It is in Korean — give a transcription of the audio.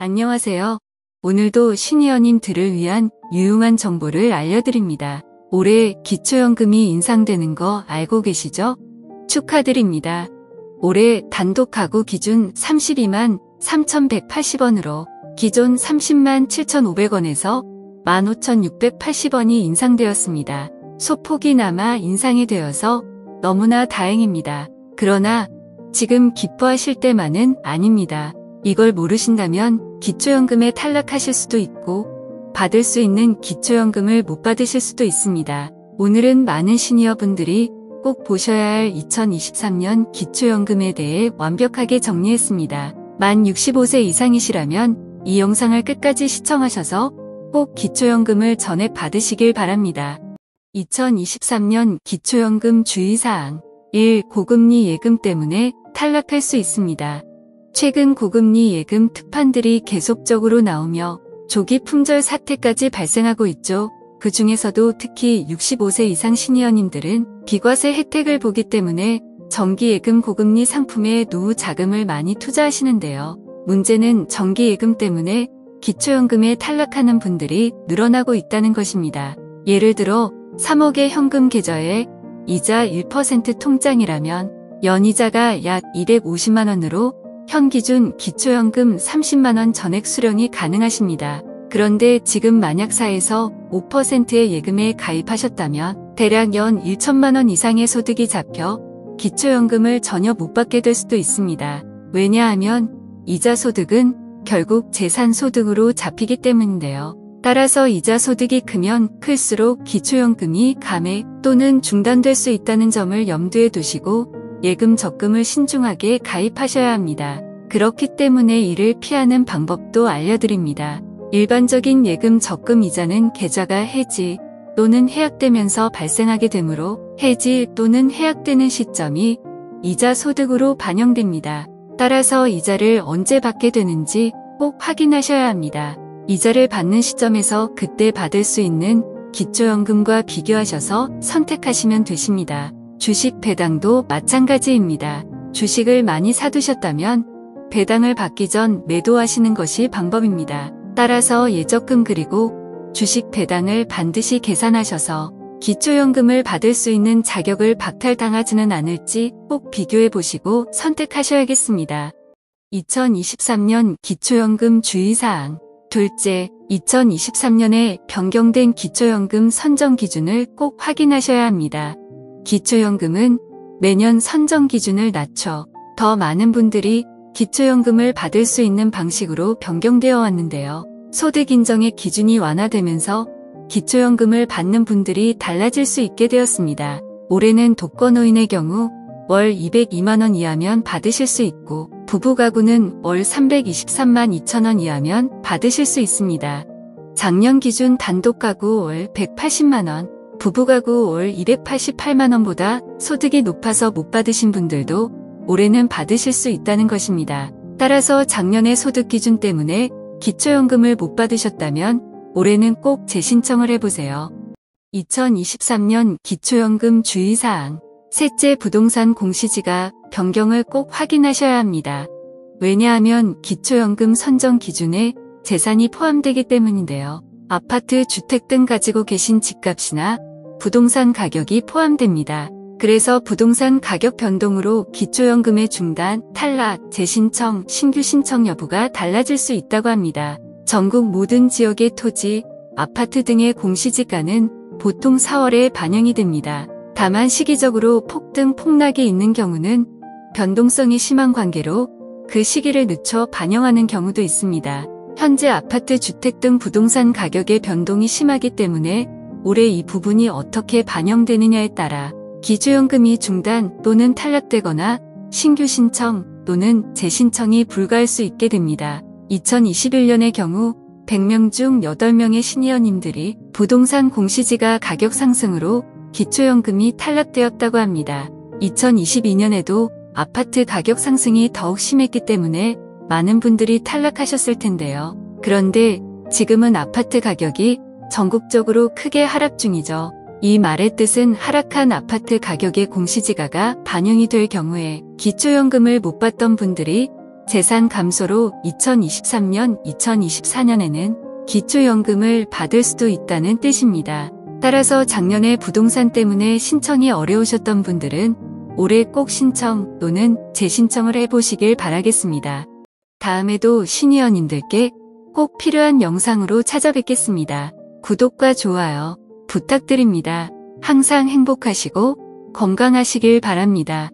안녕하세요. 오늘도 시니어님들을 위한 유용한 정보를 알려드립니다. 올해 기초연금이 인상되는 거 알고 계시죠? 축하드립니다. 올해 단독 가구 기준 32만 3,180원으로 기존 30만 7,500원에서 15,680원이 인상되었습니다. 소폭이나마 인상이 되어서 너무나 다행입니다. 그러나 지금 기뻐하실 때만은 아닙니다. 이걸 모르신다면 기초연금에 탈락하실 수도 있고 받을 수 있는 기초연금을 못 받으실 수도 있습니다. 오늘은 많은 시니어분들이 꼭 보셔야 할 2023년 기초연금에 대해 완벽하게 정리했습니다. 만 65세 이상이시라면 이 영상을 끝까지 시청하셔서 꼭 기초연금을 전액 받으시길 바랍니다. 2023년 기초연금 주의사항 1. 고금리 예금 때문에 탈락할 수 있습니다. 최근 고금리 예금 특판들이 계속적으로 나오며 조기 품절 사태까지 발생하고 있죠. 그 중에서도 특히 65세 이상 시니어님들은 비과세 혜택을 보기 때문에 정기예금 고금리 상품에 노후 자금을 많이 투자하시는데요. 문제는 정기예금 때문에 기초연금에 탈락하는 분들이 늘어나고 있다는 것입니다. 예를 들어 3억의 현금 계좌에 이자 1% 통장이라면 연이자가 약 250만원으로 현 기준 기초연금 30만원 전액 수령이 가능하십니다. 그런데 지금 만약사에서 5%의 예금에 가입하셨다면 대략 연 1천만원 이상의 소득이 잡혀 기초연금을 전혀 못 받게 될 수도 있습니다. 왜냐하면 이자 소득은 결국 재산소득으로 잡히기 때문인데요. 따라서 이자 소득이 크면 클수록 기초연금이 감액 또는 중단될 수 있다는 점을 염두에 두시고 예금 적금을 신중하게 가입하셔야 합니다. 그렇기 때문에 이를 피하는 방법도 알려드립니다. 일반적인 예금 적금 이자는 계좌가 해지 또는 해약되면서 발생하게 되므로 해지 또는 해약되는 시점이 이자 소득으로 반영됩니다. 따라서 이자를 언제 받게 되는지 꼭 확인하셔야 합니다. 이자를 받는 시점에서 그때 받을 수 있는 기초연금과 비교하셔서 선택하시면 되십니다. 주식 배당도 마찬가지입니다. 주식을 많이 사두셨다면 배당을 받기 전 매도하시는 것이 방법입니다. 따라서 예적금 그리고 주식 배당을 반드시 계산하셔서 기초연금을 받을 수 있는 자격을 박탈당하지는 않을지 꼭 비교해 보시고 선택하셔야겠습니다. 2023년 기초연금 주의사항 둘째, 2023년에 변경된 기초연금 선정 기준을 꼭 확인하셔야 합니다. 기초연금은 매년 선정 기준을 낮춰 더 많은 분들이 기초연금을 받을 수 있는 방식으로 변경되어 왔는데요. 소득 인정의 기준이 완화되면서 기초연금을 받는 분들이 달라질 수 있게 되었습니다. 올해는 독거노인의 경우 월 202만원 이하면 받으실 수 있고 부부가구는 월 323만 2천원 이하면 받으실 수 있습니다. 작년 기준 단독가구 월 180만원, 부부가구 월 288만원보다 소득이 높아서 못 받으신 분들도 올해는 받으실 수 있다는 것입니다. 따라서 작년의 소득 기준 때문에 기초연금을 못 받으셨다면 올해는 꼭 재신청을 해보세요. 2023년 기초연금 주의사항 셋째, 부동산 공시지가 변경을 꼭 확인하셔야 합니다. 왜냐하면 기초연금 선정 기준에 재산이 포함되기 때문인데요. 아파트, 주택 등 가지고 계신 집값이나 부동산 가격이 포함됩니다. 그래서 부동산 가격 변동으로 기초연금의 중단, 탈락, 재신청, 신규 신청 여부가 달라질 수 있다고 합니다. 전국 모든 지역의 토지, 아파트 등의 공시지가는 보통 4월에 반영이 됩니다. 다만 시기적으로 폭등, 폭락이 있는 경우는 변동성이 심한 관계로 그 시기를 늦춰 반영하는 경우도 있습니다. 현재 아파트, 주택 등 부동산 가격의 변동이 심하기 때문에 올해 이 부분이 어떻게 반영되느냐에 따라 기초연금이 중단 또는 탈락되거나 신규 신청 또는 재신청이 불가할 수 있게 됩니다. 2021년의 경우 100명 중 8명의 시니어님들이 부동산 공시지가 가격 상승으로 기초연금이 탈락되었다고 합니다. 2022년에도 아파트 가격 상승이 더욱 심했기 때문에 많은 분들이 탈락하셨을 텐데요. 그런데 지금은 아파트 가격이 전국적으로 크게 하락 중이죠. 이 말의 뜻은 하락한 아파트 가격의 공시지가가 반영이 될 경우에 기초연금을 못 받던 분들이 재산 감소로 2023년, 2024년에는 기초연금을 받을 수도 있다는 뜻입니다. 따라서 작년에 부동산 때문에 신청이 어려우셨던 분들은 올해 꼭 신청 또는 재신청을 해보시길 바라겠습니다. 다음에도 시니어님들께 꼭 필요한 영상으로 찾아뵙겠습니다. 구독과 좋아요 부탁드립니다. 항상 행복하시고 건강하시길 바랍니다.